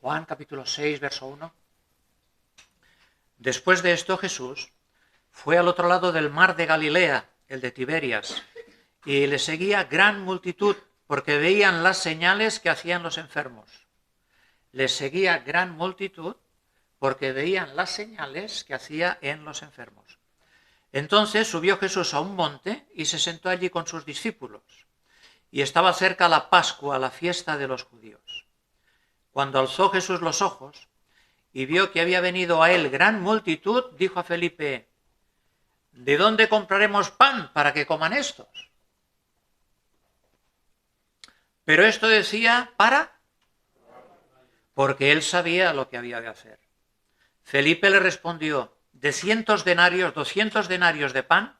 Juan capítulo 6, verso 1. Después de esto Jesús fue al otro lado del mar de Galilea, el de Tiberias, y le seguía gran multitud porque veían las señales que hacían los enfermos. Le seguía gran multitud porque veían las señales que hacía en los enfermos. Entonces subió Jesús a un monte y se sentó allí con sus discípulos. Y estaba cerca la Pascua, la fiesta de los judíos. Cuando alzó Jesús los ojos y vio que había venido a él gran multitud, dijo a Felipe: ¿de dónde compraremos pan para que coman estos? Pero esto decía porque él sabía lo que había de hacer. Felipe le respondió: de 200 denarios de pan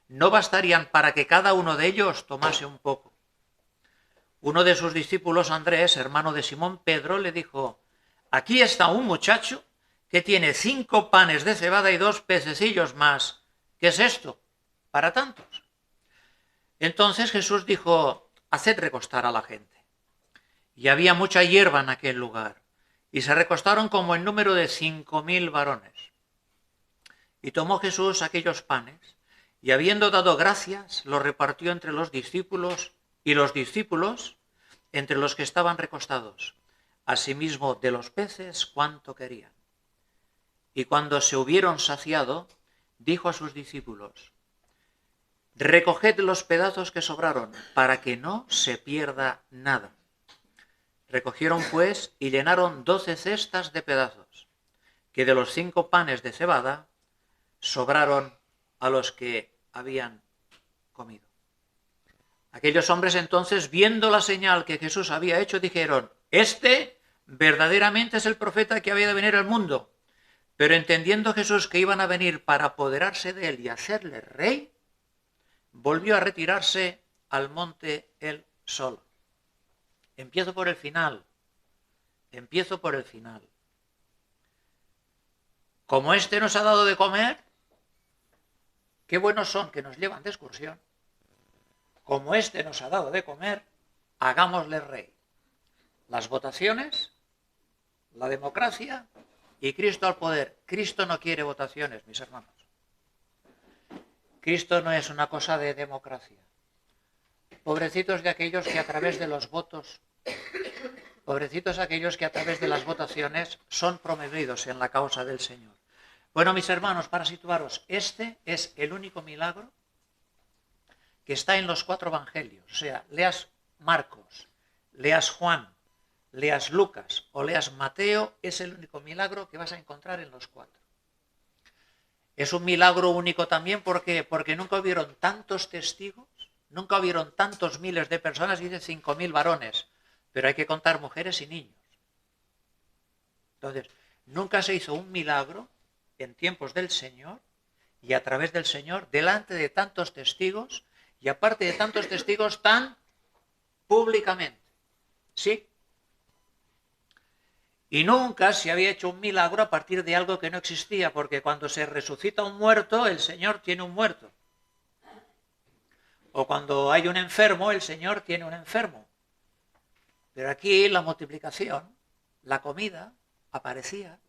no bastarían para que cada uno de ellos tomase un poco. Uno de sus discípulos, Andrés, hermano de Simón Pedro, le dijo: aquí está un muchacho que tiene 5 panes de cebada y 2 pececillos más. ¿Qué es esto para tantos? Entonces Jesús dijo: haced recostar a la gente. Y había mucha hierba en aquel lugar, y se recostaron como en número de 5.000 varones. Y tomó Jesús aquellos panes, y habiendo dado gracias, los repartió entre los discípulos, y los discípulos entre los que estaban recostados, asimismo de los peces cuanto querían. Y cuando se hubieron saciado, dijo a sus discípulos: recoged los pedazos que sobraron, para que no se pierda nada. Recogieron pues y llenaron 12 cestas de pedazos, que de los 5 panes de cebada sobraron a los que habían comido. Aquellos hombres entonces, viendo la señal que Jesús había hecho, dijeron: este verdaderamente es el profeta que había de venir al mundo. Pero entendiendo Jesús que iban a venir para apoderarse de él y hacerle rey, volvió a retirarse al monte él solo. Empiezo por el final. Como este nos ha dado de comer, qué buenos son que nos llevan de excursión. Como este nos ha dado de comer, hagámosle rey. Las votaciones, la democracia y Cristo al poder. Cristo no quiere votaciones, mis hermanos. Cristo no es una cosa de democracia. Pobrecitos de aquellos que a través de los votos, pobrecitos aquellos que a través de las votaciones son promovidos en la causa del Señor. Bueno, mis hermanos, para situaros, este es el único milagro que está en los 4 evangelios. O sea, leas Marcos, leas Juan, leas Lucas o leas Mateo, es el único milagro que vas a encontrar en los 4. Es un milagro único también porque nunca hubieron tantos testigos, nunca hubieron tantos miles de personas, dice 5.000 varones, pero hay que contar mujeres y niños. Entonces, nunca se hizo un milagro en tiempos del Señor y a través del Señor delante de tantos testigos y aparte de tantos testigos tan públicamente. ¿Sí? Y nunca se había hecho un milagro a partir de algo que no existía, porque cuando se resucita un muerto, el Señor tiene un muerto. O cuando hay un enfermo, el Señor tiene un enfermo. Pero aquí la multiplicación, la comida, aparecía.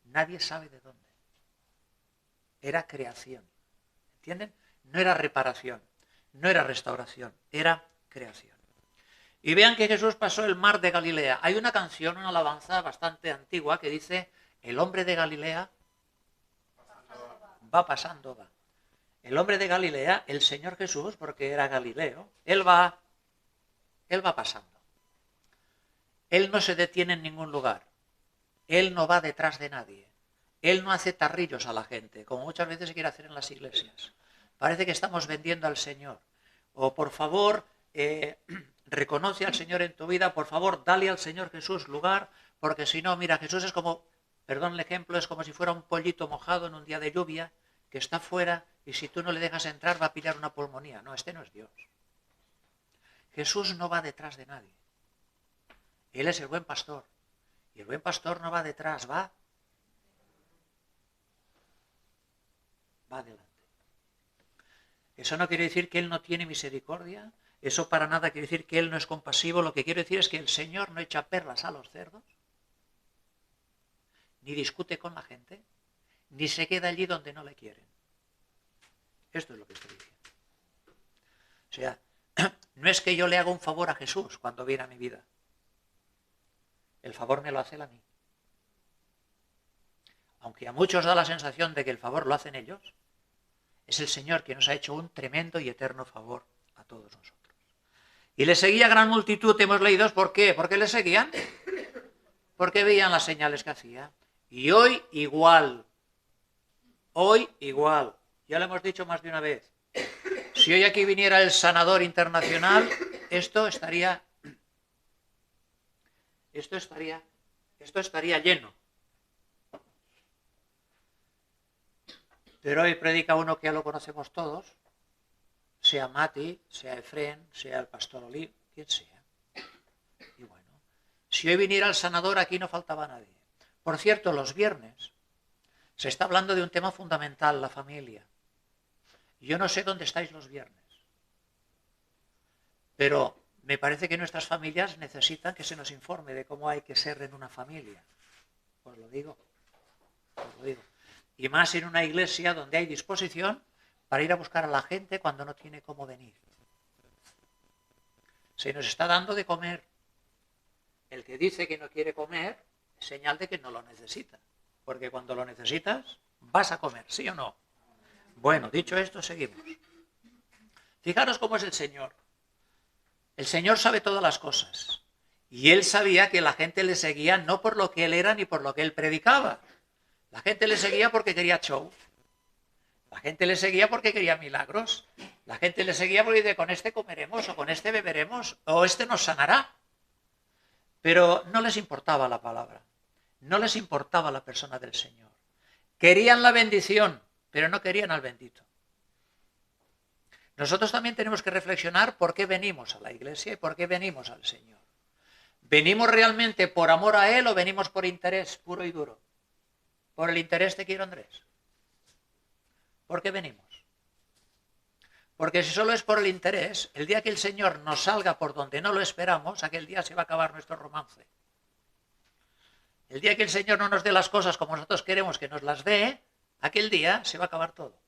Nadie sabe de dónde. Era creación. ¿Entienden? No era reparación, no era restauración, era creación. Y vean que Jesús pasó el mar de Galilea. Hay una canción, una alabanza bastante antigua que dice: el hombre de Galilea va pasando, va. El hombre de Galilea, el Señor Jesús, porque era Galileo, él va pasando. Él no se detiene en ningún lugar. Él no va detrás de nadie. Él no hace tarrillos a la gente, como muchas veces se quiere hacer en las iglesias. Parece que estamos vendiendo al Señor. O por favor, reconoce al Señor en tu vida, por favor, dale al Señor Jesús lugar, porque si no, mira, Jesús es como, perdón el ejemplo, es como si fuera un pollito mojado en un día de lluvia, que está fuera y si tú no le dejas entrar va a pillar una pulmonía. No, este no es Dios. Jesús no va detrás de nadie. Él es el buen pastor. Y el buen pastor no va detrás, va adelante. Eso no quiere decir que Él no tiene misericordia, eso para nada quiere decir que Él no es compasivo, lo que quiere decir es que el Señor no echa perlas a los cerdos, ni discute con la gente, ni se queda allí donde no le quieren. Esto es lo que estoy diciendo. O sea, no es que yo le haga un favor a Jesús cuando viene a mi vida. El favor me lo hace él a mí. Aunque a muchos da la sensación de que el favor lo hacen ellos, es el Señor quien nos ha hecho un tremendo y eterno favor a todos nosotros. Y le seguía gran multitud, hemos leído, ¿por qué? ¿Por qué le seguían? Porque veían las señales que hacía. Y hoy igual. Hoy igual. Ya lo hemos dicho más de una vez. Si hoy aquí viniera el sanador internacional, esto estaría lleno. Pero hoy predica uno que ya lo conocemos todos, sea Mati, sea Efrén, sea el pastor Olí, quien sea. Y bueno, si hoy viniera el sanador, aquí no faltaba nadie. Por cierto, los viernes se está hablando de un tema fundamental, la familia. Yo no sé dónde estáis los viernes, pero me parece que nuestras familias necesitan que se nos informe de cómo hay que ser en una familia. Os lo digo. Y más en una iglesia donde hay disposición para ir a buscar a la gente cuando no tiene cómo venir. Se nos está dando de comer. El que dice que no quiere comer es señal de que no lo necesita. Porque cuando lo necesitas, vas a comer, ¿sí o no? Bueno, dicho esto, seguimos. Fijaros cómo es el Señor. El Señor sabe todas las cosas. Y Él sabía que la gente le seguía no por lo que Él era ni por lo que Él predicaba. La gente le seguía porque quería show. La gente le seguía porque quería milagros. La gente le seguía porque dice, con este comeremos, o con este beberemos, o este nos sanará. Pero no les importaba la palabra. No les importaba la persona del Señor. Querían la bendición, pero no querían al bendito. Nosotros también tenemos que reflexionar por qué venimos a la iglesia y por qué venimos al Señor. ¿Venimos realmente por amor a Él o venimos por interés puro y duro? Por el interés te quiero, Andrés. ¿Por qué venimos? Porque si solo es por el interés, el día que el Señor nos salga por donde no lo esperamos, aquel día se va a acabar nuestro romance. El día que el Señor no nos dé las cosas como nosotros queremos que nos las dé, aquel día se va a acabar todo.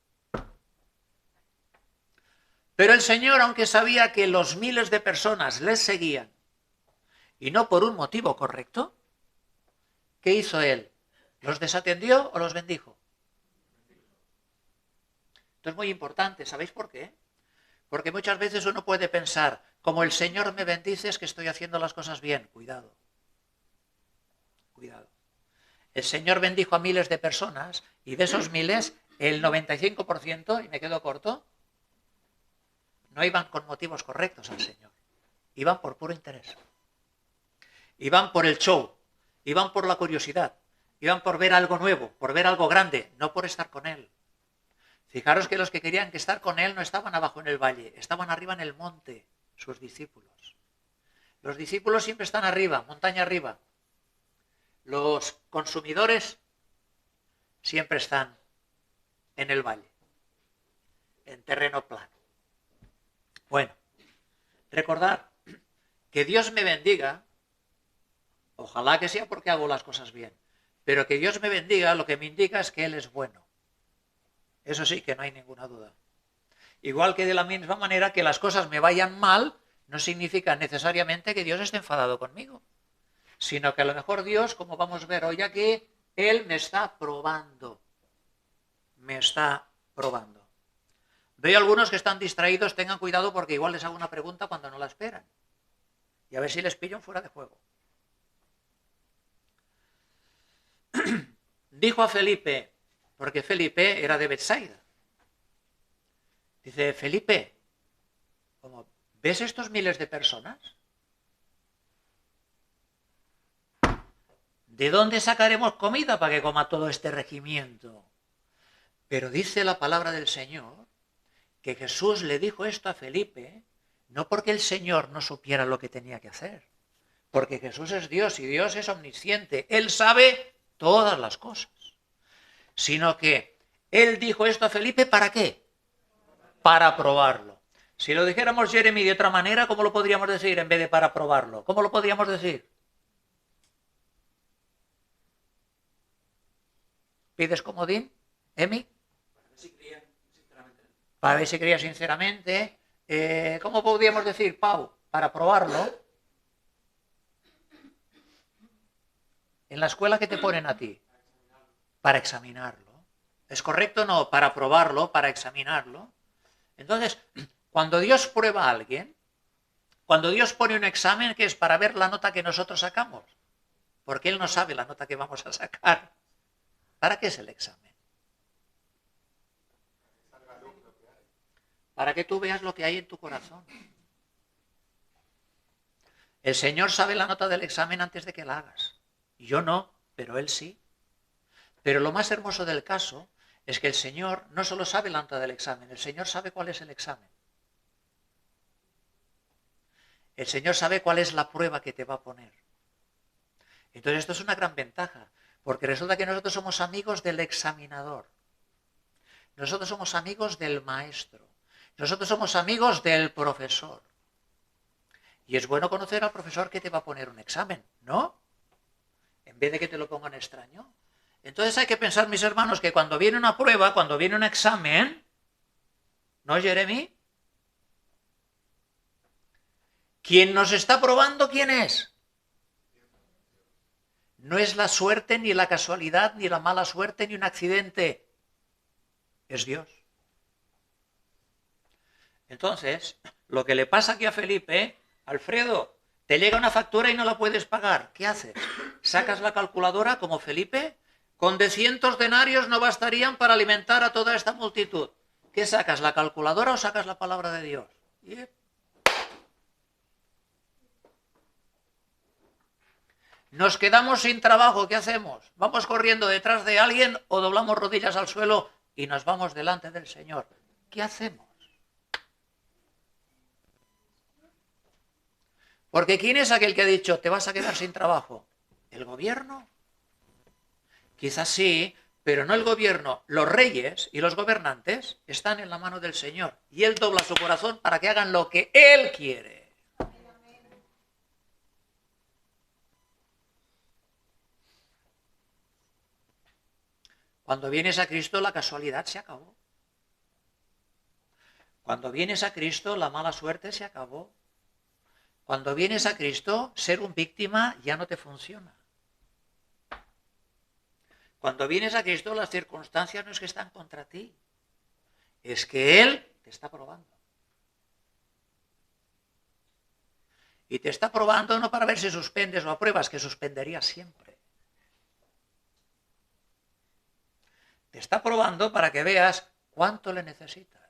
Pero el Señor, aunque sabía que los miles de personas les seguían, y no por un motivo correcto, ¿qué hizo Él? ¿Los desatendió o los bendijo? Esto es muy importante, ¿sabéis por qué? Porque muchas veces uno puede pensar, como el Señor me bendice es que estoy haciendo las cosas bien. Cuidado. Cuidado. El Señor bendijo a miles de personas y de esos miles, el 95%, y me quedo corto, no iban con motivos correctos al Señor. Iban por puro interés. Iban por el show. Iban por la curiosidad. Iban por ver algo nuevo, por ver algo grande, no por estar con Él. Fijaros que los que querían que estar con Él no estaban abajo en el valle, estaban arriba en el monte, sus discípulos. Los discípulos siempre están arriba, montaña arriba. Los consumidores siempre están en el valle, en terreno plano. Bueno, recordad que Dios me bendiga, ojalá que sea porque hago las cosas bien, pero que Dios me bendiga lo que me indica es que Él es bueno. Eso sí, que no hay ninguna duda. Igual que de la misma manera que las cosas me vayan mal, no significa necesariamente que Dios esté enfadado conmigo, sino que a lo mejor Dios, como vamos a ver hoy aquí, Él me está probando. Me está probando. Veo algunos que están distraídos, tengan cuidado porque igual les hago una pregunta cuando no la esperan. Y a ver si les pillo fuera de juego. Dijo a Felipe, porque Felipe era de Betsaida. Dice, Felipe, ¿ves estos miles de personas? ¿De dónde sacaremos comida para que coma todo este regimiento? Pero dice la palabra del Señor que Jesús le dijo esto a Felipe, no porque el Señor no supiera lo que tenía que hacer, porque Jesús es Dios y Dios es omnisciente, Él sabe todas las cosas, sino que Él dijo esto a Felipe, ¿para qué? Para probarlo. Si lo dijéramos Jeremy de otra manera, ¿cómo lo podríamos decir en vez de para probarlo? ¿Cómo lo podríamos decir? ¿Pides comodín, Emi? Para ver si creía sinceramente. ¿Cómo podríamos decir, Pau? Para probarlo. ¿En la escuela qué te ponen a ti? Para examinarlo. ¿Es correcto o no? Para probarlo, para examinarlo. Entonces, cuando Dios prueba a alguien, cuando Dios pone un examen, que es para ver la nota que nosotros sacamos, porque Él no sabe la nota que vamos a sacar. ¿Para qué es el examen? Para que tú veas lo que hay en tu corazón. El Señor sabe la nota del examen antes de que la hagas. Yo no, pero Él sí. Pero lo más hermoso del caso es que el Señor no solo sabe la nota del examen, el Señor sabe cuál es el examen. El Señor sabe cuál es la prueba que te va a poner. Entonces esto es una gran ventaja, porque resulta que nosotros somos amigos del examinador. Nosotros somos amigos del maestro. Nosotros somos amigos del profesor. Y es bueno conocer al profesor que te va a poner un examen, ¿no? En vez de que te lo pongan extraño. Entonces hay que pensar, mis hermanos, que cuando viene una prueba, cuando viene un examen, ¿no, Jeremy? ¿Quién nos está probando, quién es? No es la suerte, ni la casualidad, ni la mala suerte, ni un accidente. Es Dios. Entonces, lo que le pasa aquí a Felipe, Alfredo, te llega una factura y no la puedes pagar. ¿Qué haces? ¿Sacas la calculadora como Felipe? Con 200 denarios no bastarían para alimentar a toda esta multitud. ¿Qué sacas, la calculadora o sacas la palabra de Dios? Nos quedamos sin trabajo, ¿qué hacemos? ¿Vamos corriendo detrás de alguien o doblamos rodillas al suelo y nos vamos delante del Señor? ¿Qué hacemos? Porque ¿quién es aquel que ha dicho, te vas a quedar sin trabajo? ¿El gobierno? Quizás sí, pero no el gobierno. Los reyes y los gobernantes están en la mano del Señor. Y Él dobla su corazón para que hagan lo que Él quiere. Cuando vienes a Cristo, la casualidad se acabó. Cuando vienes a Cristo, la mala suerte se acabó. Cuando vienes a Cristo, ser un víctima ya no te funciona. Cuando vienes a Cristo, las circunstancias no es que están contra ti, es que Él te está probando. Y te está probando no para ver si suspendes o apruebas, que suspenderías siempre. Te está probando para que veas cuánto le necesitas.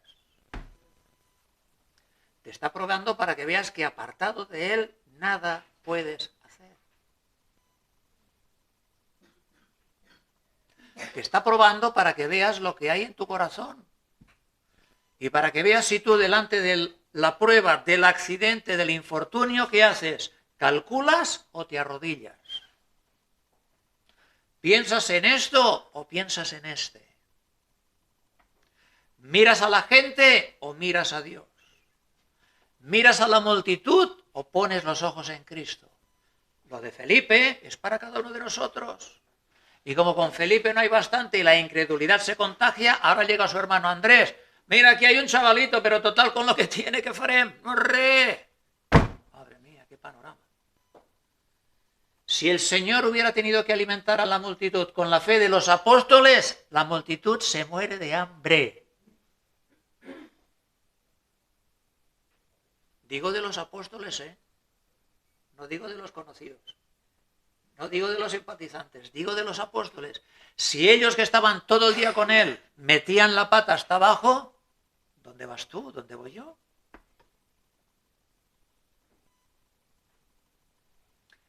Te está probando para que veas que apartado de Él nada puedes hacer. Te está probando para que veas lo que hay en tu corazón. Y para que veas si tú delante de la prueba, del accidente, del infortunio, ¿qué haces? ¿Calculas o te arrodillas? ¿Piensas en esto o piensas en este? ¿Miras a la gente o miras a Dios? ¿Miras a la multitud o pones los ojos en Cristo? Lo de Felipe es para cada uno de nosotros. Y como con Felipe no hay bastante y la incredulidad se contagia, ahora llega su hermano Andrés. Mira, aquí hay un chavalito, pero total con lo que tiene, que farem. ¡Re! Madre mía, qué panorama. Si el Señor hubiera tenido que alimentar a la multitud con la fe de los apóstoles, la multitud se muere de hambre. Digo de los apóstoles, no digo de los conocidos. No digo de los simpatizantes, digo de los apóstoles. Si ellos que estaban todo el día con Él metían la pata hasta abajo, ¿dónde vas tú? ¿Dónde voy yo?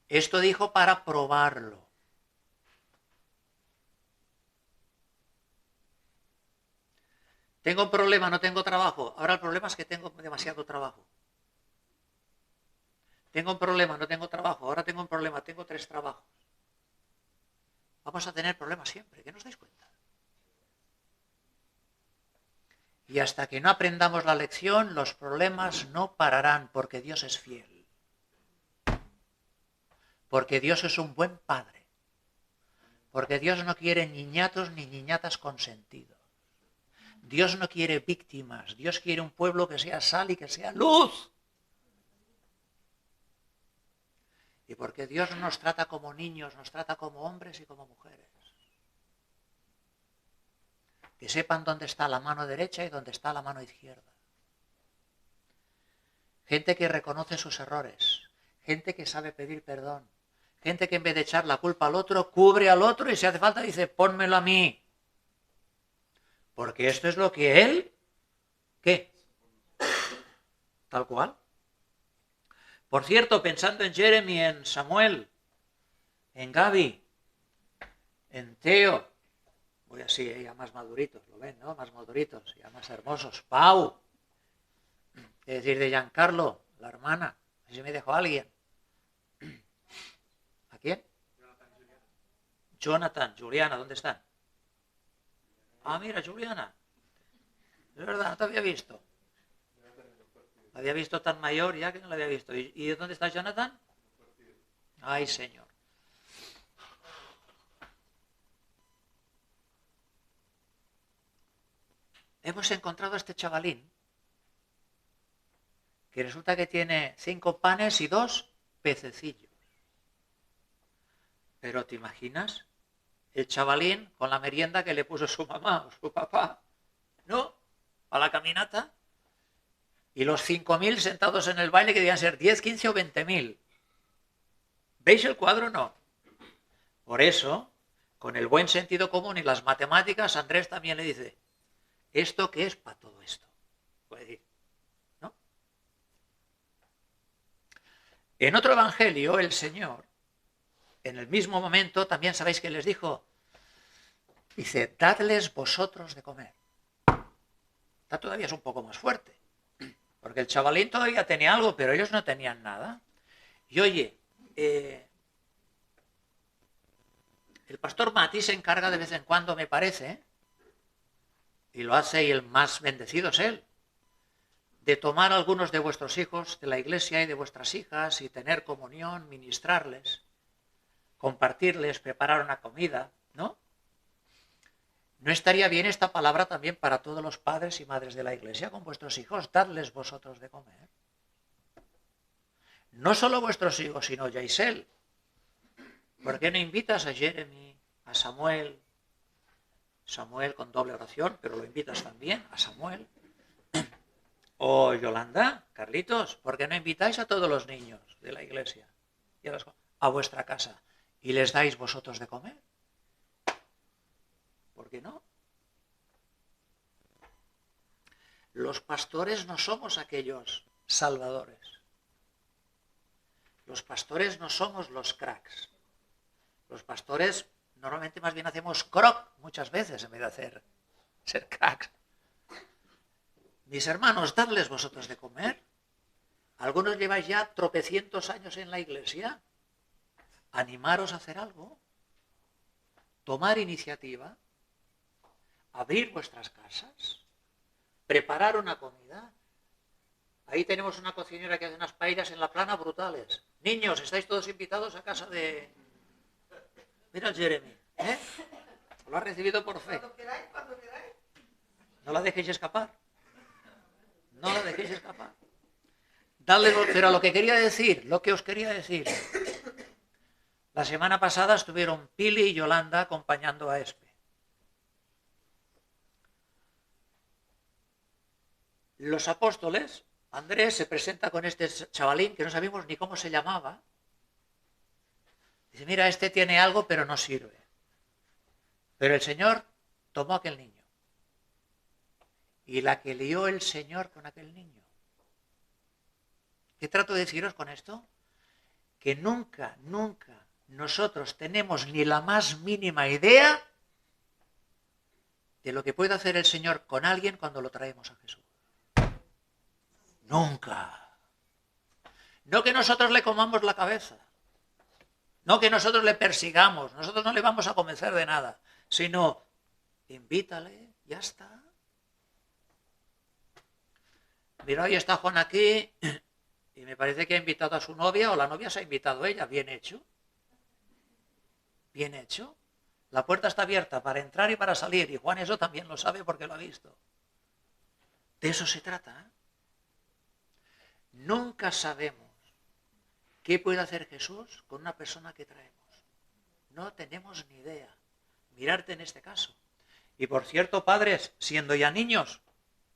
Esto dijo para probarlo. Tengo un problema, no tengo trabajo. Ahora el problema es que tengo demasiado trabajo. Tengo un problema, no tengo trabajo. Ahora tengo un problema, tengo 3 trabajos. Vamos a tener problemas siempre, ¿que no os dais cuenta? Y hasta que no aprendamos la lección, los problemas no pararán, porque Dios es fiel. Porque Dios es un buen padre. Porque Dios no quiere niñatos ni niñatas consentidos. Dios no quiere víctimas. Dios quiere un pueblo que sea sal y que sea luz. Y porque Dios nos trata como niños, nos trata como hombres y como mujeres. Que sepan dónde está la mano derecha y dónde está la mano izquierda. Gente que reconoce sus errores. Gente que sabe pedir perdón. Gente que en vez de echar la culpa al otro, cubre al otro y si hace falta dice, pónmelo a mí. Porque esto es lo que él, ¿qué? Tal cual. Por cierto, pensando en Jeremy, en Samuel, en Gaby, en Teo, voy así, ya más maduritos, lo ven, ¿no? Más maduritos, ya más hermosos. Pau, es decir, de Giancarlo, la hermana, si me dejó alguien. ¿A quién? Jonathan, Juliana, ¿dónde están? Ah, mira, Juliana. Es verdad, no te había visto. La había visto tan mayor ya que no la había visto. ¿Y dónde está Jonathan? Ay, Señor. Hemos encontrado a este chavalín que resulta que tiene 5 panes y 2 pececillos. Pero ¿te imaginas? El chavalín con la merienda que le puso su mamá o su papá, ¿no? A la caminata. Y los 5.000 sentados en el baile que debían ser 10, 15 o 20.000. ¿Veis el cuadro o no? Por eso, con el buen sentido común y las matemáticas, Andrés también le dice, ¿esto qué es para todo esto? Puede decir, ¿no? En otro evangelio, el Señor, en el mismo momento, también sabéis que les dijo, dice, dadles vosotros de comer. Está todavía es un poco más fuerte. Porque el chavalín todavía tenía algo, pero ellos no tenían nada. Y oye, el pastor Mati se encarga de vez en cuando, me parece, y lo hace y el más bendecido es él, de tomar a algunos de vuestros hijos de la iglesia y de vuestras hijas y tener comunión, ministrarles, compartirles, preparar una comida, ¿no? ¿No estaría bien esta palabra también para todos los padres y madres de la iglesia con vuestros hijos? Dadles vosotros de comer. No solo vuestros hijos, sino Yaisel. ¿Por qué no invitas a Jeremy, a Samuel? Samuel con doble oración, pero lo invitas también a Samuel. O Yolanda, Carlitos, ¿por qué no invitáis a todos los niños de la iglesia y a vuestra casa y les dais vosotros de comer? ¿Por qué no? Los pastores no somos aquellos salvadores. Los pastores no somos los cracks. Los pastores normalmente más bien hacemos croc muchas veces en vez de ser cracks. Mis hermanos, dadles vosotros de comer. Algunos lleváis ya tropecientos años en la iglesia. Animaros a hacer algo. Tomar iniciativa. Abrir vuestras casas. Preparar una comida. Ahí tenemos una cocinera que hace unas paellas en la plana brutales. Niños, estáis todos invitados a casa de... Mira el Jeremy, ¿eh? Lo ha recibido por fe. Cuando queráis. No la dejéis escapar. No la dejéis escapar. Dale, pero lo que os quería decir. La semana pasada estuvieron Pili y Yolanda acompañando a Espe. Los apóstoles, Andrés se presenta con este chavalín que no sabemos ni cómo se llamaba. Dice, mira, este tiene algo pero no sirve. Pero el Señor tomó a aquel niño. Y la que lió el Señor con aquel niño. ¿Qué trato de deciros con esto? Que nunca nosotros tenemos ni la más mínima idea de lo que puede hacer el Señor con alguien cuando lo traemos a Jesús. Nunca. No que nosotros le comamos la cabeza. No que nosotros le persigamos. Nosotros no le vamos a convencer de nada. Sino, invítale, ya está. Mira, hoy está Juan aquí y me parece que ha invitado a su novia o la novia se ha invitado a ella. Bien hecho. Bien hecho. La puerta está abierta para entrar y para salir. Y Juan eso también lo sabe porque lo ha visto. De eso se trata, ¿eh? Nunca sabemos qué puede hacer Jesús con una persona que traemos. No tenemos ni idea. Mirarte en este caso. Y por cierto, padres, siendo ya niños,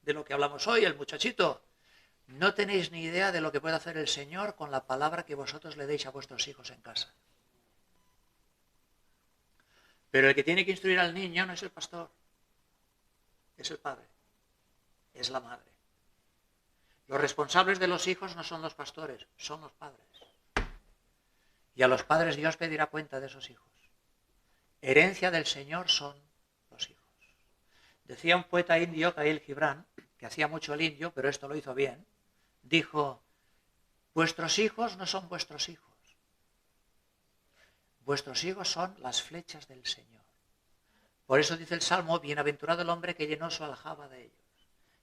de lo que hablamos hoy, el muchachito, no tenéis ni idea de lo que puede hacer el Señor con la palabra que vosotros le deis a vuestros hijos en casa. Pero el que tiene que instruir al niño no es el pastor, es el padre, es la madre. Los responsables de los hijos no son los pastores, son los padres. Y a los padres Dios pedirá cuenta de esos hijos. Herencia del Señor son los hijos. Decía un poeta indio, Khalil Gibran, que hacía mucho el indio, pero esto lo hizo bien, dijo, vuestros hijos no son vuestros hijos. Vuestros hijos son las flechas del Señor. Por eso dice el Salmo, bienaventurado el hombre que llenó su aljaba de ellos.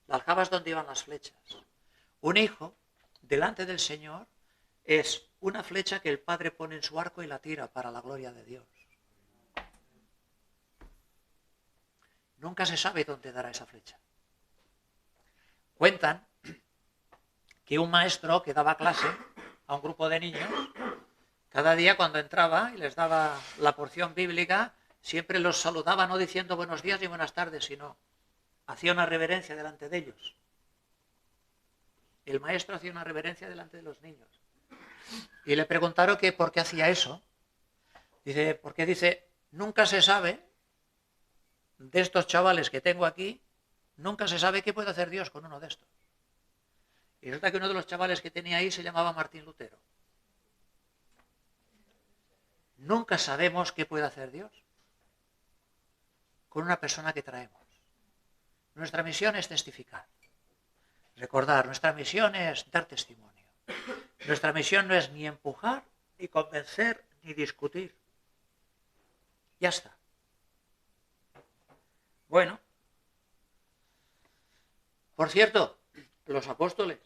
La aljaba es donde iban las flechas. Un hijo, delante del Señor, es una flecha que el Padre pone en su arco y la tira para la gloria de Dios. Nunca se sabe dónde dará esa flecha. Cuentan que un maestro que daba clase a un grupo de niños, cada día cuando entraba y les daba la porción bíblica, siempre los saludaba no diciendo buenos días ni buenas tardes, sino hacía una reverencia delante de ellos. El maestro hacía una reverencia delante de los niños. Y le preguntaron que por qué hacía eso. Porque dice, nunca se sabe de estos chavales que tengo aquí, nunca se sabe qué puede hacer Dios con uno de estos. Y resulta que uno de los chavales que tenía ahí se llamaba Martín Lutero. Nunca sabemos qué puede hacer Dios con una persona que traemos. Nuestra misión es testificar. Recordar, nuestra misión es dar testimonio. Nuestra misión no es ni empujar, ni convencer, ni discutir. Ya está. Bueno. Por cierto, los apóstoles,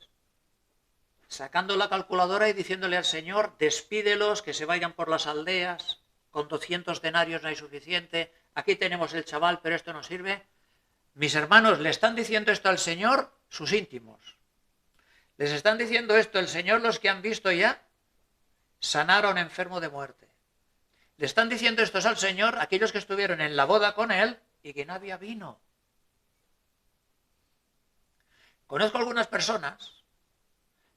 sacando la calculadora y diciéndole al Señor, despídelos, que se vayan por las aldeas, con 200 denarios no hay suficiente, aquí tenemos el chaval, pero esto no sirve. Mis hermanos, le están diciendo esto al Señor sus íntimos. Les están diciendo esto el Señor los que han visto ya sanar a un enfermo de muerte. Le están diciendo esto al Señor aquellos que estuvieron en la boda con Él y que no había vino. Conozco algunas personas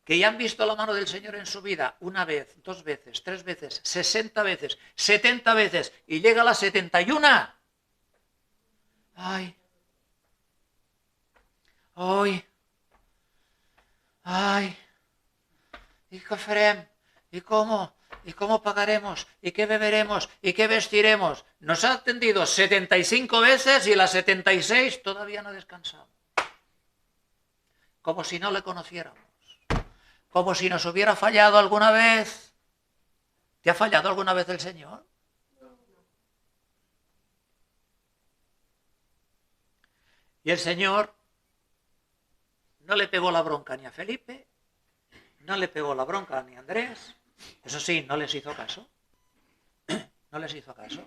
que ya han visto la mano del Señor en su vida una vez, 2 veces, 3 veces, 60 veces, 70 veces y llega a la 71. ¡Ay! ¡Ay! ¡Ay! ¿Y qué farem? ¿Y cómo? ¿Y cómo pagaremos? ¿Y qué beberemos? ¿Y qué vestiremos? Nos ha atendido 75 veces y las 76 todavía no descansamos. Como si no le conociéramos. Como si nos hubiera fallado alguna vez. ¿Te ha fallado alguna vez el Señor? Y el Señor no le pegó la bronca ni a Felipe, no le pegó la bronca ni a Andrés. Eso sí, no les hizo caso. No les hizo caso.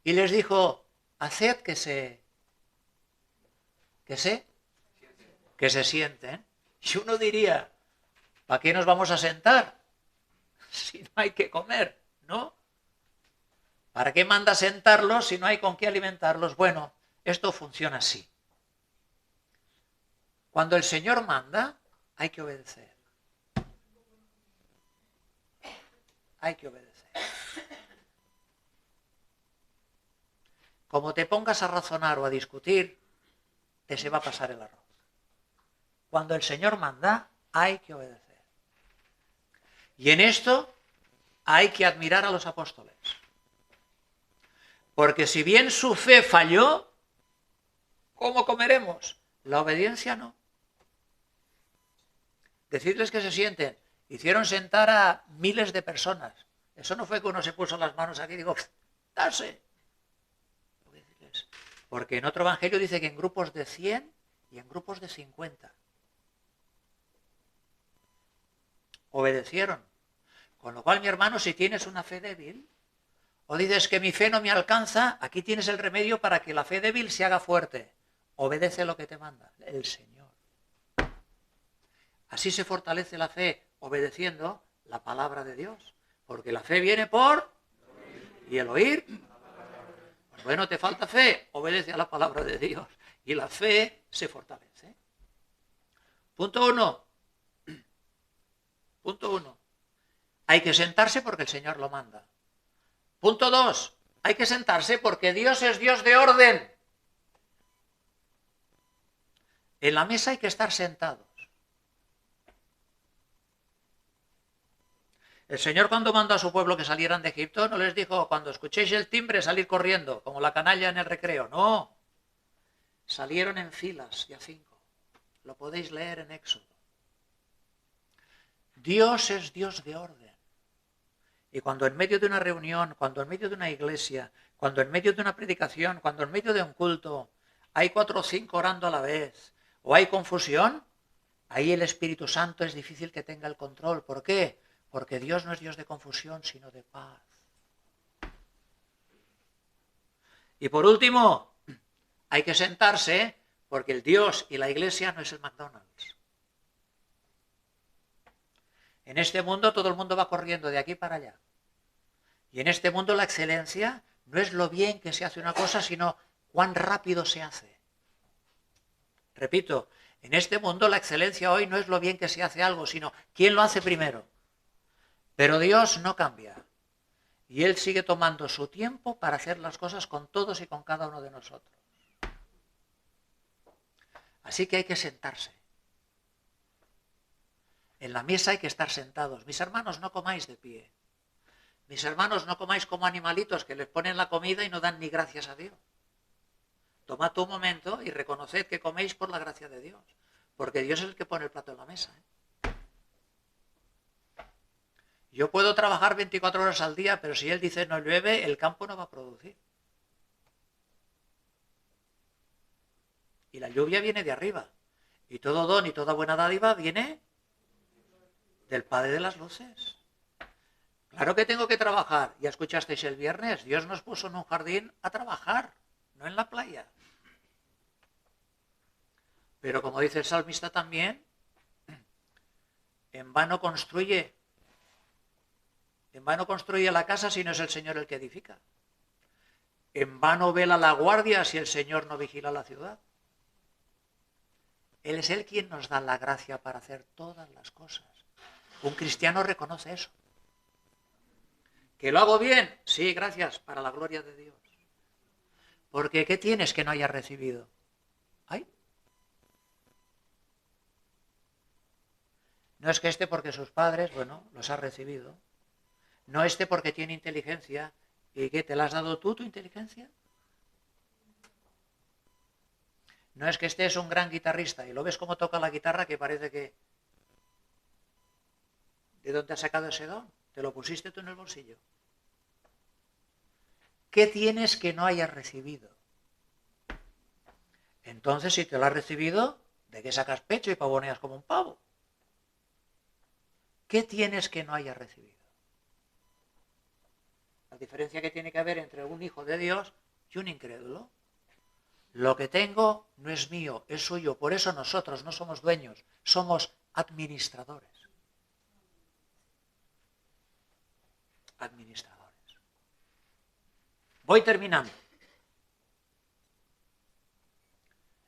Y les dijo, haced que se sienten. Y uno diría, ¿para qué nos vamos a sentar si no hay que comer? ¿No? ¿Para qué manda sentarlos si no hay con qué alimentarlos? Bueno, esto funciona así. Cuando el Señor manda, hay que obedecer. Hay que obedecer. Como te pongas a razonar o a discutir, te se va a pasar el arroz. Cuando el Señor manda, hay que obedecer. Y en esto hay que admirar a los apóstoles. Porque si bien su fe falló, ¿cómo comeremos? La obediencia no. Decidles que se sienten. Hicieron sentar a miles de personas. Eso no fue que uno se puso las manos aquí y dijo, ¡darse! Porque en otro evangelio dice que en grupos de 100 y en grupos de 50. Obedecieron. Con lo cual, mi hermano, si tienes una fe débil, O dices que mi fe no me alcanza, aquí tienes el remedio para que la fe débil se haga fuerte. Obedece lo que te manda el Señor. Así se fortalece la fe, obedeciendo la palabra de Dios. Porque la fe viene por... ¿Y el oír? Pues bueno, te falta fe, obedece a la palabra de Dios. Y la fe se fortalece. Punto 1. Punto 1. Hay que sentarse porque el Señor lo manda. Punto 2. Hay que sentarse porque Dios es Dios de orden. En la mesa hay que estar sentados. El Señor, cuando mandó a su pueblo que salieran de Egipto, no les dijo, cuando escuchéis el timbre, salir corriendo, como la canalla en el recreo. No. Salieron en filas y a 5. Lo podéis leer en Éxodo. Dios es Dios de orden. Y cuando en medio de una reunión, cuando en medio de una iglesia, cuando en medio de una predicación, cuando en medio de un culto, hay 4 o 5 orando a la vez, o hay confusión, ahí el Espíritu Santo es difícil que tenga el control. ¿Por qué? Porque Dios no es Dios de confusión, sino de paz. Y por último, hay que sentarse porque el Dios y la iglesia no es el McDonald's. En este mundo todo el mundo va corriendo de aquí para allá. Y en este mundo la excelencia no es lo bien que se hace una cosa, sino cuán rápido se hace. Repito, en este mundo la excelencia hoy no es lo bien que se hace algo, sino quién lo hace primero. Pero Dios no cambia. Y Él sigue tomando su tiempo para hacer las cosas con todos y con cada uno de nosotros. Así que hay que sentarse. En la mesa hay que estar sentados. Mis hermanos, no comáis de pie. Mis hermanos, no comáis como animalitos que les ponen la comida y no dan ni gracias a Dios. Tomad un momento y reconoced que coméis por la gracia de Dios. Porque Dios es el que pone el plato en la mesa. Yo puedo trabajar 24 horas al día, pero si Él dice no llueve, el campo no va a producir. Y la lluvia viene de arriba. Y todo don y toda buena dádiva viene del Padre de las luces. Claro que tengo que trabajar. Ya escuchasteis el viernes, Dios nos puso en un jardín a trabajar, no en la playa. Pero como dice el salmista también, en vano construye la casa si no es el Señor el que edifica. En vano vela la guardia si el Señor no vigila la ciudad. Él es Él quien nos da la gracia para hacer todas las cosas. Un cristiano reconoce eso. ¿Que lo hago bien? Sí, gracias, para la gloria de Dios. Porque ¿qué tienes que no hayas recibido? ¿Ay? No es que este porque sus padres, bueno, los ha recibido. No este porque tiene inteligencia. ¿Y qué? ¿Te la has dado tú, tu inteligencia? No es que este es un gran guitarrista y lo ves cómo toca la guitarra que parece que... ¿De dónde has sacado ese don? ¿Te lo pusiste tú en el bolsillo? ¿Qué tienes que no hayas recibido? Entonces, si te lo has recibido, ¿de qué sacas pecho y pavoneas como un pavo? ¿Qué tienes que no hayas recibido? La diferencia que tiene que haber entre un hijo de Dios y un incrédulo. Lo que tengo no es mío, es suyo. Por eso nosotros no somos dueños, somos administradores. Administradores. Voy terminando.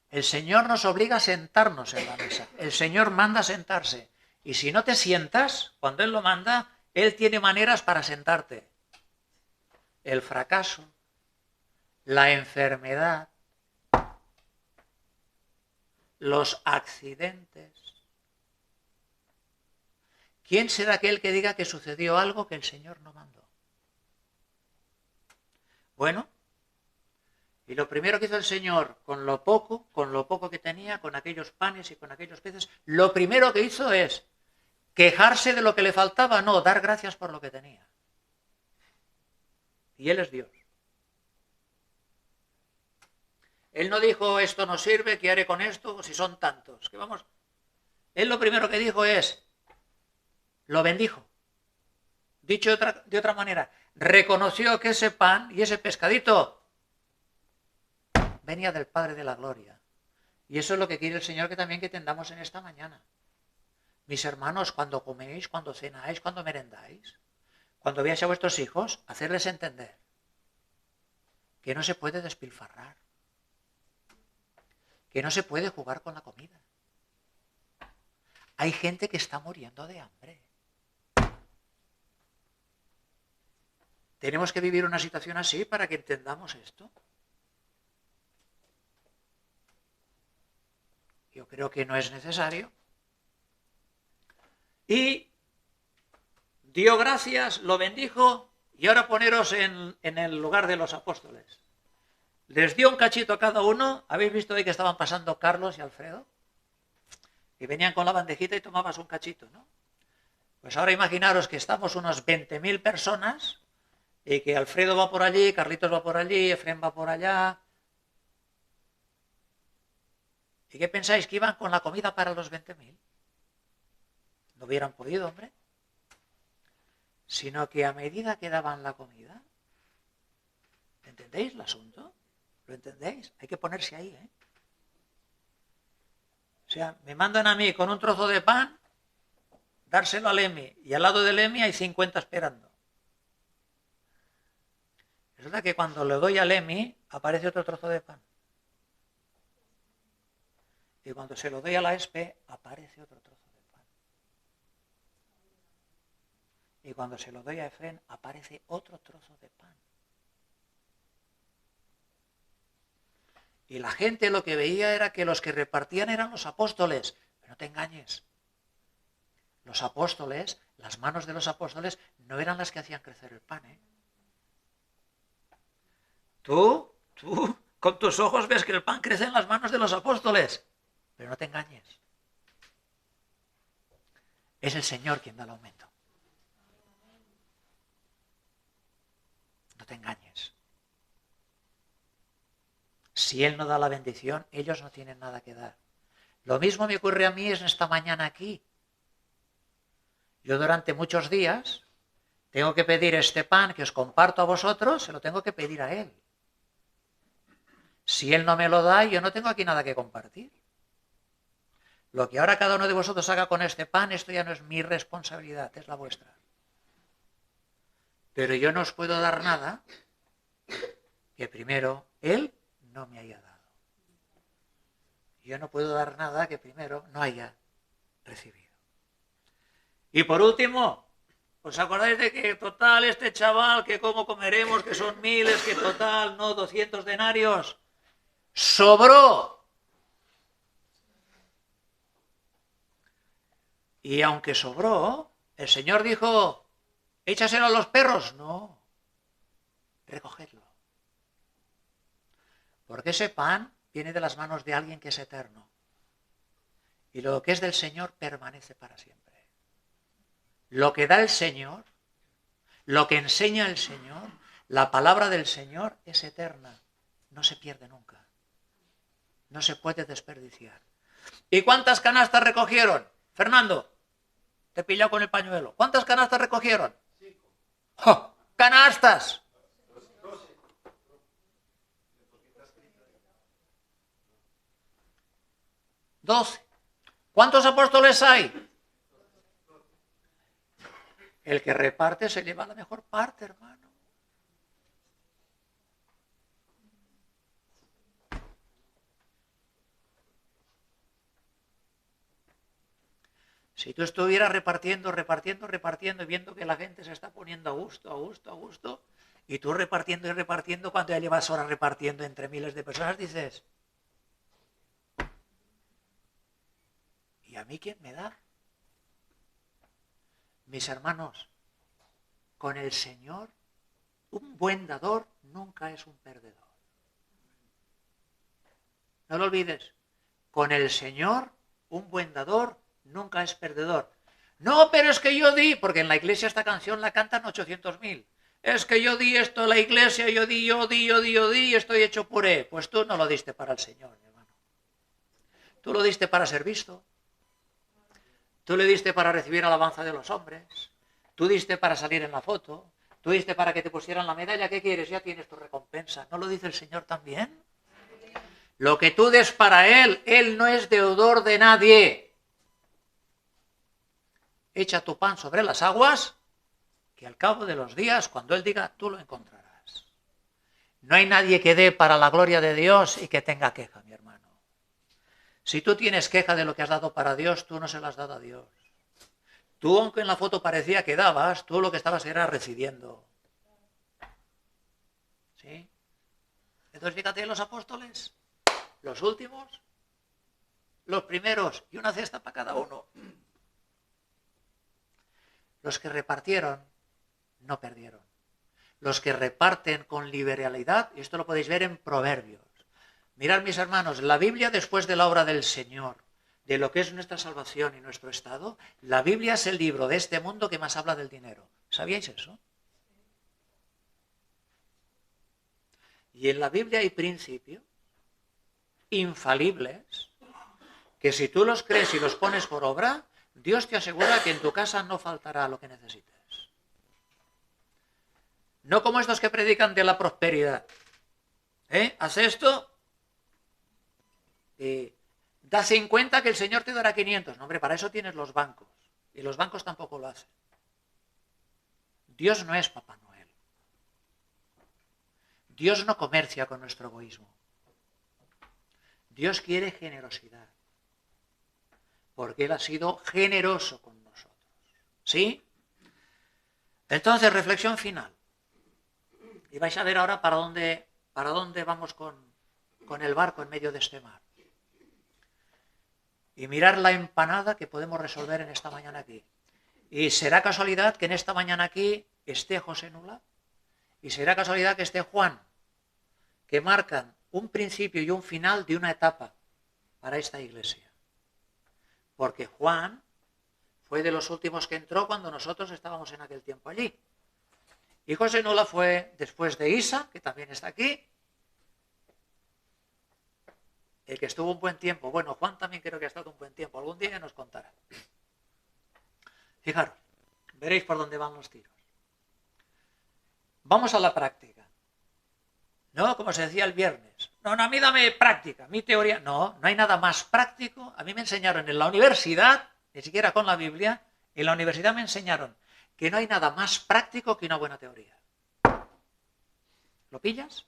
El Señor nos obliga a sentarnos en la mesa. El Señor manda sentarse. Y si no te sientas, cuando Él lo manda, Él tiene maneras para sentarte. El fracaso, la enfermedad, los accidentes. ¿Quién será aquel que diga que sucedió algo que el Señor no mandó? Bueno, y lo primero que hizo el Señor con lo poco que tenía, con aquellos panes y con aquellos peces, lo primero que hizo es quejarse de lo que le faltaba, no, dar gracias por lo que tenía. Y Él es Dios. Él no dijo, esto no sirve, ¿qué haré con esto? Si son tantos. Que vamos. Él lo primero que dijo es, lo bendijo. Dicho de otra manera, reconoció que ese pan y ese pescadito venía del Padre de la Gloria. Y eso es lo que quiere el Señor que también que tendamos en esta mañana. Mis hermanos, cuando coméis, cuando cenáis, cuando merendáis, cuando veáis a vuestros hijos, hacerles entender que no se puede despilfarrar, que no se puede jugar con la comida. Hay gente que está muriendo de hambre. Tenemos que vivir una situación así para que entendamos esto. Yo creo que no es necesario. Y dio gracias, lo bendijo, y ahora poneros en el lugar de los apóstoles. Les dio un cachito a cada uno. ¿Habéis visto hoy que estaban pasando Carlos y Alfredo? Y venían con la bandejita y tomabas un cachito, ¿no? Pues ahora imaginaros que estamos unos 20.000 personas y que Alfredo va por allí, Carlitos va por allí, Efrén va por allá. ¿Y qué pensáis? ¿Que iban con la comida para los 20.000? No hubieran podido, hombre. Sino que a medida que daban la comida, ¿entendéis el asunto? ¿Lo entendéis? Hay que ponerse ahí, ¿eh? O sea, me mandan a mí con un trozo de pan, dárselo a Lemi, y al lado de Lemi hay 50 esperando. Resulta que cuando le doy a Lemi, aparece otro trozo de pan. Y cuando se lo doy a la Espe, aparece otro trozo de pan. Y cuando se lo doy a Efrén, aparece otro trozo de pan. Y la gente lo que veía era que los que repartían eran los apóstoles. Pero no te engañes. Los apóstoles, las manos de los apóstoles, no eran las que hacían crecer el pan, ¿eh? Tú, con tus ojos ves que el pan crece en las manos de los apóstoles. Pero no te engañes. Es el Señor quien da el aumento. No te engañes. Si Él no da la bendición, ellos no tienen nada que dar. Lo mismo me ocurre a mí es esta mañana aquí. Yo durante muchos días tengo que pedir este pan que os comparto a vosotros, se lo tengo que pedir a Él. Si Él no me lo da, yo no tengo aquí nada que compartir. Lo que ahora cada uno de vosotros haga con este pan, esto ya no es mi responsabilidad, es la vuestra. Pero yo no os puedo dar nada que primero Él no me haya dado. Yo no puedo dar nada que primero no haya recibido. Y por último, ¿os acordáis de que total este chaval, que cómo comeremos, que son miles, que total, no, 200 denarios, sobró? Y aunque sobró, el Señor dijo, échaselo a los perros. No, recogedlo. Porque ese pan viene de las manos de alguien que es eterno. Y lo que es del Señor permanece para siempre. Lo que da el Señor, lo que enseña el Señor, la palabra del Señor es eterna. No se pierde nunca. No se puede desperdiciar. ¿Y cuántas canastas recogieron? Fernando, te he pillado con el pañuelo. ¿Cuántas canastas recogieron? 5. ¡Oh! ¡Canastas! 12. ¿Cuántos apóstoles hay? El que reparte se lleva la mejor parte, hermano. Si tú estuvieras repartiendo y viendo que la gente se está poniendo a gusto, y tú repartiendo y repartiendo, cuando ya llevas horas repartiendo entre miles de personas, dices, ¿y a mí quién me da? Mis hermanos, con el Señor, un buen dador nunca es un perdedor. No lo olvides. Con el Señor, un buen dador nunca es perdedor. No, pero es que yo di, porque en la iglesia esta canción la cantan 800.000. Es que yo di esto a la iglesia, yo di, y estoy hecho puré. Pues tú no lo diste para el Señor, mi hermano. Tú lo diste para ser visto. Tú le diste para recibir alabanza de los hombres. Tú diste para salir en la foto. Tú diste para que te pusieran la medalla, ¿qué quieres? Ya tienes tu recompensa. ¿No lo dice el Señor también? Lo que tú des para Él no es deudor de nadie. Echa tu pan sobre las aguas, que al cabo de los días, cuando Él diga, tú lo encontrarás. No hay nadie que dé para la gloria de Dios y que tenga queja, mi hermano. Si tú tienes queja de lo que has dado para Dios, tú no se lo has dado a Dios. Tú, aunque en la foto parecía que dabas, tú lo que estabas era recibiendo. ¿Sí? Entonces fíjate, los apóstoles, los últimos, los primeros, y una cesta para cada uno. Los que repartieron, no perdieron. Los que reparten con liberalidad, y esto lo podéis ver en Proverbios. Mirad, mis hermanos, la Biblia, después de la obra del Señor, de lo que es nuestra salvación y nuestro estado, la Biblia es el libro de este mundo que más habla del dinero. ¿Sabíais eso? Y en la Biblia hay principios infalibles que si tú los crees y los pones por obra, Dios te asegura que en tu casa no faltará lo que necesites. No como estos que predican de la prosperidad. Haz esto y da 50 que el Señor te dará 500. No, hombre, para eso tienes los bancos. Y los bancos tampoco lo hacen. Dios no es Papá Noel. Dios no comercia con nuestro egoísmo. Dios quiere generosidad. Porque Él ha sido generoso con nosotros. ¿Sí? Entonces, reflexión final. Y vais a ver ahora para dónde vamos con el barco en medio de este mar. Y mirar la empanada que podemos resolver en esta mañana aquí. Y será casualidad que en esta mañana aquí esté José Nula. Y será casualidad que esté Juan, que marcan un principio y un final de una etapa para esta iglesia. Porque Juan fue de los últimos que entró cuando nosotros estábamos en aquel tiempo allí. Y José Nula fue después de Isa, que también está aquí, el que estuvo un buen tiempo. Bueno, Juan también creo que ha estado un buen tiempo. Algún día nos contará. Fijaros, veréis por dónde van los tiros. Vamos a la práctica. No, como se decía el viernes. No, a mí dame práctica, mi teoría. No hay nada más práctico. A mí me enseñaron en la universidad, ni siquiera con la Biblia, en la universidad me enseñaron que no hay nada más práctico que una buena teoría. ¿Lo pillas?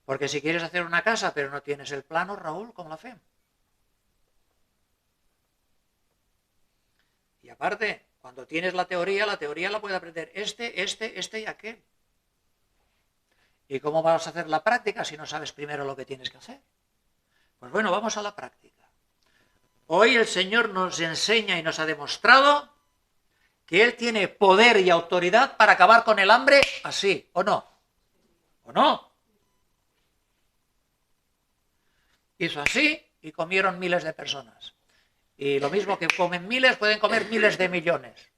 Porque si quieres hacer una casa pero no tienes el plano, Raúl, ¿cómo la fe? Y aparte, cuando tienes la teoría la puede aprender este y aquel. ¿Y cómo vas a hacer la práctica si no sabes primero lo que tienes que hacer? Pues bueno, vamos a la práctica. Hoy el Señor nos enseña y nos ha demostrado que Él tiene poder y autoridad para acabar con el hambre así, ¿o no? ¿O no? Hizo así y comieron miles de personas. Y lo mismo que comen miles, pueden comer miles de millones.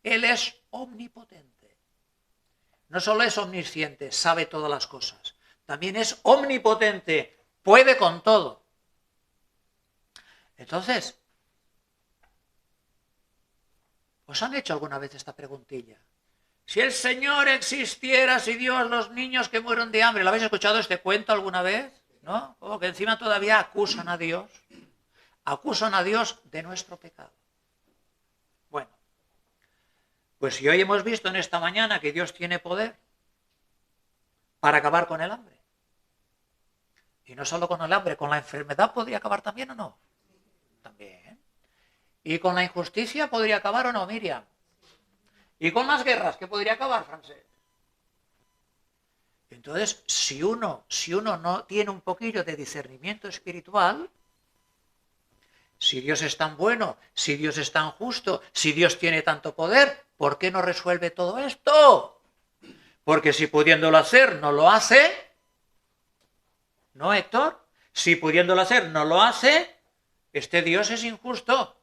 Él es omnipotente. No solo es omnisciente, sabe todas las cosas. También es omnipotente, puede con todo. Entonces, ¿os han hecho alguna vez esta preguntilla? Si el Señor existiera, si Dios, los niños que mueren de hambre, ¿lo habéis escuchado este cuento alguna vez? ¿No? Como que encima todavía acusan a Dios. Acusan a Dios de nuestro pecado. Bueno, pues si hoy hemos visto en esta mañana que Dios tiene poder para acabar con el hambre. Y no solo con el hambre, con la enfermedad podría acabar también o no. También. Y con la injusticia podría acabar o no, Miriam. Y con las guerras, ¿qué podría acabar, Francés? Entonces, si uno no tiene un poquillo de discernimiento espiritual, si Dios es tan bueno, si Dios es tan justo, si Dios tiene tanto poder, ¿por qué no resuelve todo esto? Porque si pudiéndolo hacer no lo hace, ¿no, Héctor? Si pudiéndolo hacer no lo hace, este Dios es injusto.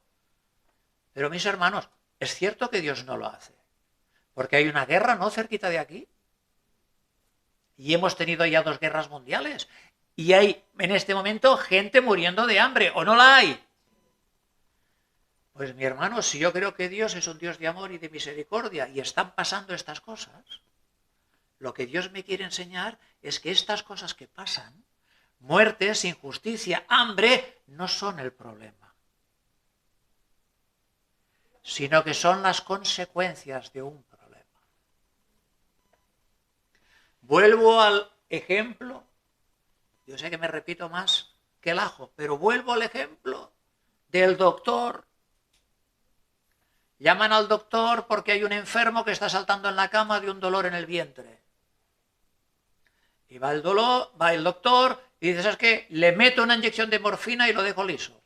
Pero mis hermanos, es cierto que Dios no lo hace, porque hay una guerra, ¿no?, cerquita de aquí. Y hemos tenido ya 2 guerras mundiales. Y hay en este momento gente muriendo de hambre, ¿o no la hay? Pues mi hermano, si yo creo que Dios es un Dios de amor y de misericordia y están pasando estas cosas, lo que Dios me quiere enseñar es que estas cosas que pasan, muertes, injusticia, hambre, no son el problema, sino que son las consecuencias de un problema. Vuelvo al ejemplo, yo sé que me repito más que el ajo, pero vuelvo al ejemplo del doctor. Llaman al doctor porque hay un enfermo que está saltando en la cama de un dolor en el vientre. Y va el doctor y dice, ¿sabes qué? Le meto una inyección de morfina y lo dejo liso.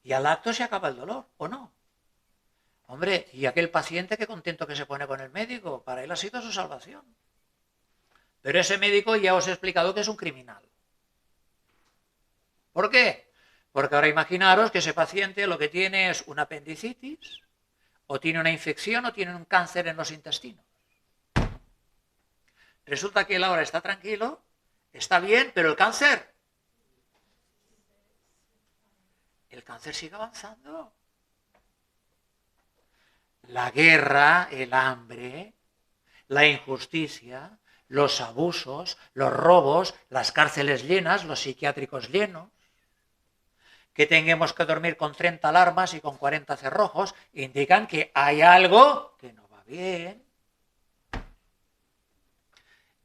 Y al acto se acaba el dolor, ¿o no? Hombre, y aquel paciente qué contento que se pone con el médico, para él ha sido su salvación. Pero ese médico ya os he explicado que es un criminal. ¿Por qué? Porque ahora imaginaros que ese paciente lo que tiene es una apendicitis, o tiene una infección, o tiene un cáncer en los intestinos. Resulta que él ahora está tranquilo, está bien, pero el cáncer sigue avanzando. La guerra, el hambre, la injusticia, los abusos, los robos, las cárceles llenas, los psiquiátricos llenos, que tengamos que dormir con 30 alarmas y con 40 cerrojos, indican que hay algo que no va bien.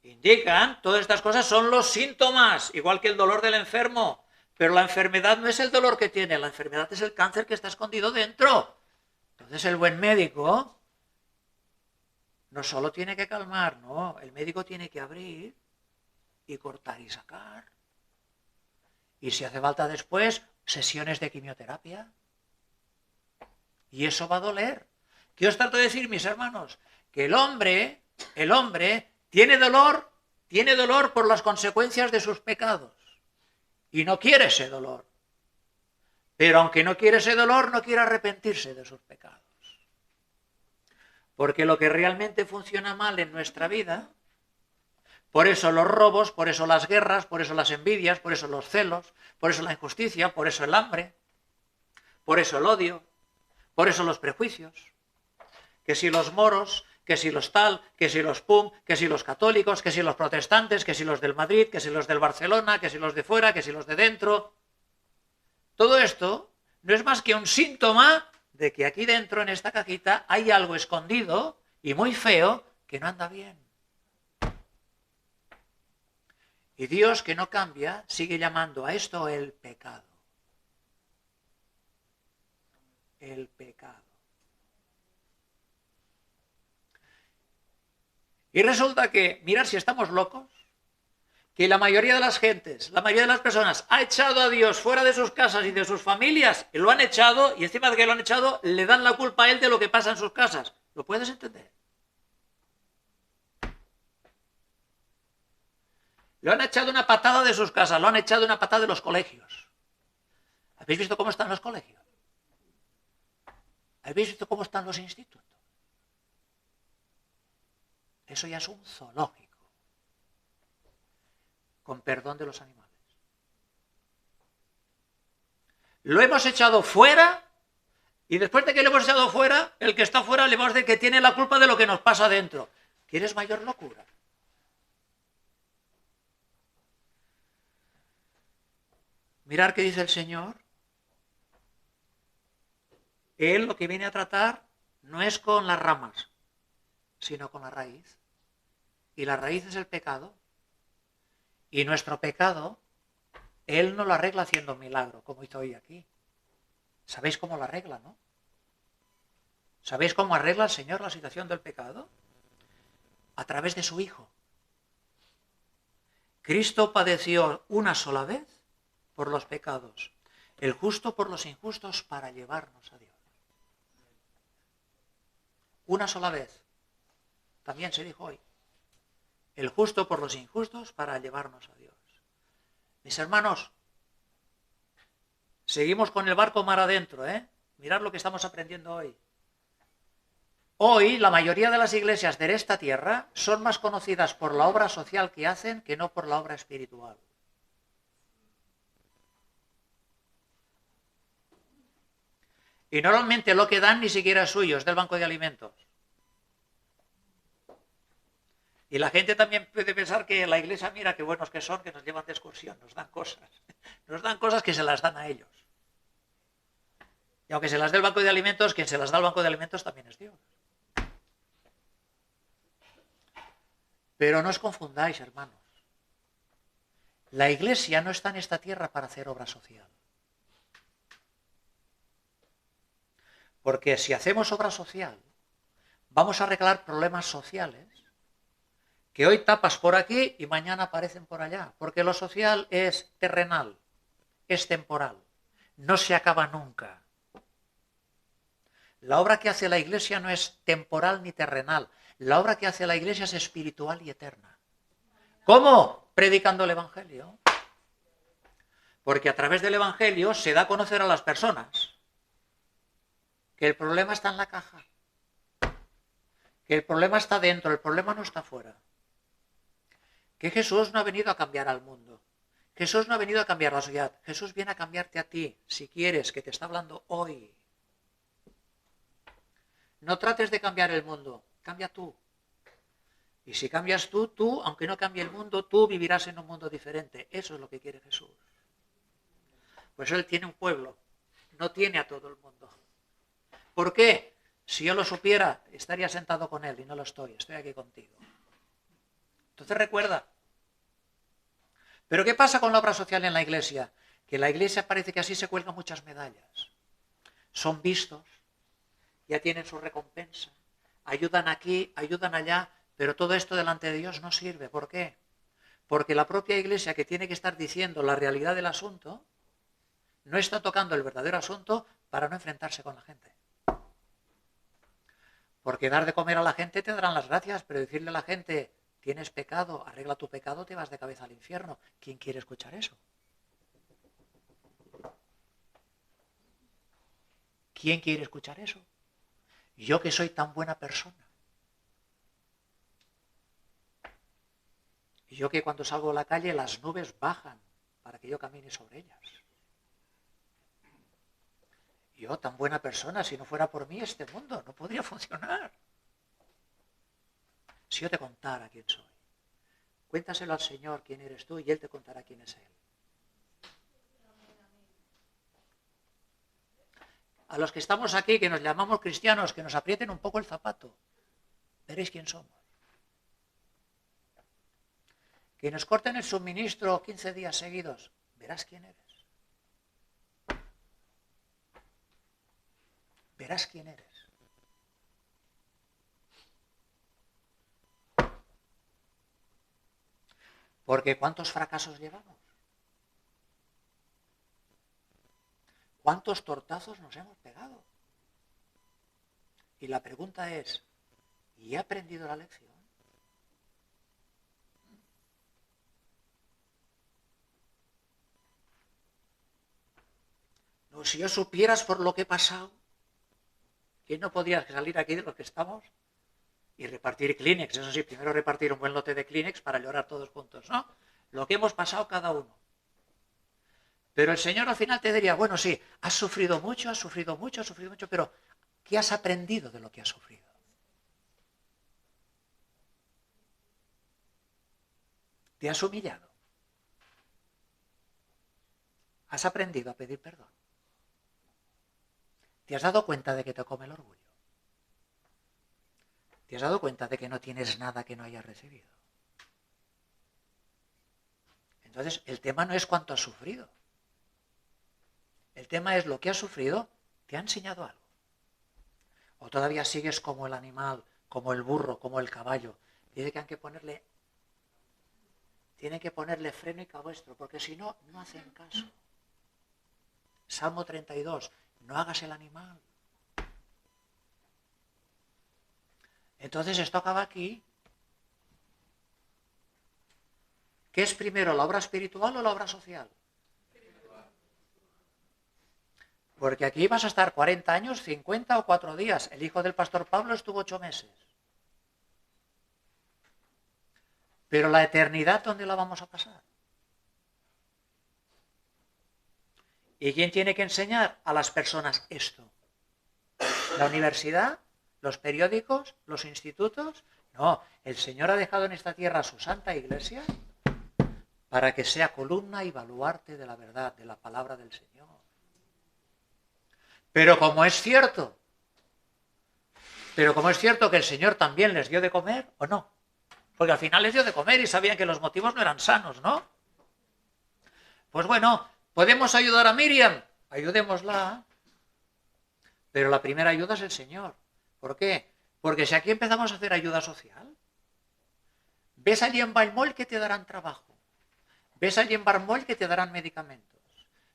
Indican, todas estas cosas son los síntomas, igual que el dolor del enfermo, pero la enfermedad no es el dolor que tiene, la enfermedad es el cáncer que está escondido dentro. Entonces el buen médico no solo tiene que calmar, no, el médico tiene que abrir y cortar y sacar. Y si hace falta después, sesiones de quimioterapia. Y eso va a doler. ¿Qué os trato de decir, mis hermanos? Que el hombre tiene dolor por las consecuencias de sus pecados. Y no quiere ese dolor. Pero aunque no quiere ese dolor, no quiere arrepentirse de sus pecados. Porque lo que realmente funciona mal en nuestra vida, por eso los robos, por eso las guerras, por eso las envidias, por eso los celos, por eso la injusticia, por eso el hambre, por eso el odio, por eso los prejuicios, que si los moros, que si los tal, que si los pum, que si los católicos, que si los protestantes, que si los del Madrid, que si los del Barcelona, que si los de fuera, que si los de dentro. Todo esto no es más que un síntoma de que aquí dentro, en esta cajita, hay algo escondido y muy feo que no anda bien. Y Dios, que no cambia, sigue llamando a esto el pecado. El pecado. Y resulta que, mirad si estamos locos, que la mayoría de las gentes, la mayoría de las personas ha echado a Dios fuera de sus casas y de sus familias, y lo han echado, y encima de que lo han echado, le dan la culpa a él de lo que pasa en sus casas. ¿Lo puedes entender? Lo han echado una patada de sus casas, lo han echado una patada de los colegios. ¿Habéis visto cómo están los colegios? ¿Habéis visto cómo están los institutos? Eso ya es un zoológico, con perdón de los animales. Lo hemos echado fuera y después de que lo hemos echado fuera, el que está fuera le vamos a decir que tiene la culpa de lo que nos pasa dentro. ¿Quieres mayor locura? Mirad qué dice el Señor. Él lo que viene a tratar no es con las ramas, sino con la raíz. Y la raíz es el pecado. Y nuestro pecado, Él no lo arregla haciendo un milagro, como hizo hoy aquí. ¿Sabéis cómo lo arregla, no? ¿Sabéis cómo arregla el Señor la situación del pecado? A través de su Hijo. Cristo padeció una sola vez por los pecados, el justo por los injustos para llevarnos a Dios. Una sola vez. También se dijo hoy. El justo por los injustos para llevarnos a Dios. Mis hermanos, seguimos con el barco mar adentro, ¿eh? Mirad lo que estamos aprendiendo hoy. Hoy la mayoría de las iglesias de esta tierra son más conocidas por la obra social que hacen que no por la obra espiritual. Y normalmente lo que dan ni siquiera es suyo, es del banco de alimentos. Y la gente también puede pensar que la iglesia, mira qué buenos que son, que nos llevan de excursión, nos dan cosas. Nos dan cosas que se las dan a ellos. Y aunque se las dé el banco de alimentos, quien se las da al banco de alimentos también es Dios. Pero no os confundáis, hermanos. La iglesia no está en esta tierra para hacer obra social. Porque si hacemos obra social, vamos a arreglar problemas sociales que hoy tapas por aquí y mañana aparecen por allá. Porque lo social es terrenal, es temporal, no se acaba nunca. La obra que hace la iglesia no es temporal ni terrenal. La obra que hace la iglesia es espiritual y eterna. ¿Cómo? Predicando el evangelio. Porque a través del evangelio se da a conocer a las personas que el problema está en la caja, que el problema está dentro, el problema no está fuera. Que Jesús no ha venido a cambiar al mundo. Jesús no ha venido a cambiar la sociedad. Jesús viene a cambiarte a ti, si quieres, que te está hablando hoy. No trates de cambiar el mundo, cambia tú. Y si cambias tú, aunque no cambie el mundo, tú vivirás en un mundo diferente. Eso es lo que quiere Jesús. Pues Él tiene un pueblo, no tiene a todo el mundo. ¿Por qué? Si yo lo supiera, estaría sentado con Él y no lo estoy aquí contigo. Entonces recuerda. ¿Pero qué pasa con la obra social en la iglesia? Que la iglesia parece que así se cuelgan muchas medallas. Son vistos, ya tienen su recompensa, ayudan aquí, ayudan allá, pero todo esto delante de Dios no sirve. ¿Por qué? Porque la propia iglesia, que tiene que estar diciendo la realidad del asunto, no está tocando el verdadero asunto para no enfrentarse con la gente. Porque dar de comer a la gente te darán las gracias, pero decirle a la gente, tienes pecado, arregla tu pecado, te vas de cabeza al infierno. ¿Quién quiere escuchar eso? ¿Quién quiere escuchar eso? Yo que soy tan buena persona. Y yo que cuando salgo a la calle las nubes bajan para que yo camine sobre ellas. Yo tan buena persona, si no fuera por mí este mundo no podría funcionar. Si yo te contara quién soy, cuéntaselo al Señor quién eres tú y Él te contará quién es Él. A los que estamos aquí, que nos llamamos cristianos, que nos aprieten un poco el zapato, veréis quién somos. Que nos corten el suministro 15 días seguidos, verás quién eres. Verás quién eres. Porque ¿cuántos fracasos llevamos? ¿Cuántos tortazos nos hemos pegado? Y la pregunta es, ¿y he aprendido la lección? No, si yo supieras por lo que he pasado, que no podrías salir aquí de los que estamos y repartir Kleenex. Eso sí, primero repartir un buen lote de Kleenex para llorar todos juntos, ¿no? Lo que hemos pasado cada uno. Pero el Señor al final te diría, bueno, sí, has sufrido mucho, pero ¿qué has aprendido de lo que has sufrido? ¿Te has humillado? ¿Has aprendido a pedir perdón? ¿Te has dado cuenta de que te come el orgullo? ¿Te has dado cuenta de que no tienes nada que no hayas recibido? Entonces, el tema no es cuánto has sufrido. El tema es lo que has sufrido, ¿te ha enseñado algo? ¿O todavía sigues como el animal, como el burro, como el caballo? Tienen que ponerle freno y cabestro, porque si no, no hacen caso. Salmo 32, no hagas el animal. Entonces esto acaba aquí. ¿Qué es primero, la obra espiritual o la obra social? Porque aquí vas a estar 40 años, 50 o 4 días. El hijo del pastor Pablo estuvo 8 meses. Pero la eternidad, ¿dónde la vamos a pasar? ¿Y quién tiene que enseñar a las personas esto? La universidad, los periódicos, los institutos. No, el Señor ha dejado en esta tierra su santa iglesia para que sea columna y baluarte de la verdad, de la palabra del Señor. Pero como es cierto que el Señor también les dio de comer, ¿o no? Porque al final les dio de comer y sabían que los motivos no eran sanos, ¿no? Pues bueno, ¿podemos ayudar a Miriam? Ayudémosla. Pero la primera ayuda es el Señor. ¿Por qué? Porque si aquí empezamos a hacer ayuda social, ves allí en Vallmoll que te darán trabajo, ves allí en Vallmoll que te darán medicamentos,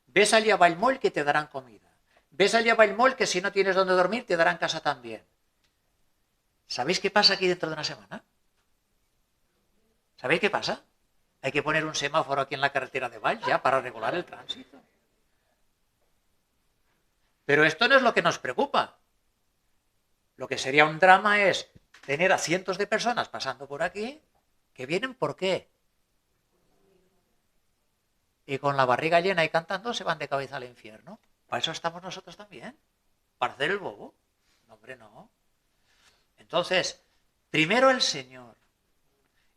ves allí a Vallmoll que te darán comida, ves allí a Vallmoll que si no tienes donde dormir te darán casa también. ¿Sabéis qué pasa aquí dentro de una semana? ¿Sabéis qué pasa? Hay que poner un semáforo aquí en la carretera de Vall ya para regular el tránsito. Pero esto no es lo que nos preocupa. Lo que sería un drama es tener a cientos de personas pasando por aquí que vienen ¿por qué? Y con la barriga llena y cantando se van de cabeza al infierno. ¿Para eso estamos nosotros también? ¿Para hacer el bobo? No, hombre, no. Entonces, primero el Señor.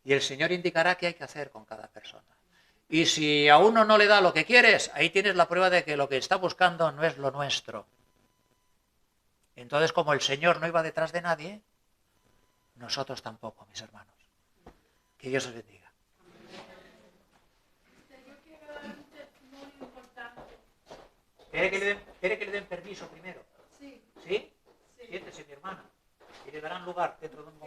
Y el Señor indicará qué hay que hacer con cada persona. Y si a uno no le da lo que quieres, ahí tienes la prueba de que lo que está buscando no es lo nuestro. Entonces, como el Señor no iba detrás de nadie, nosotros tampoco, mis hermanos. Que Dios os bendiga. Yo quiero dar un testimonio importante. ¿Quiere que le den permiso primero? Sí, ¿Sí? sí. Siéntese, mi hermana. Y le darán lugar dentro de un momento.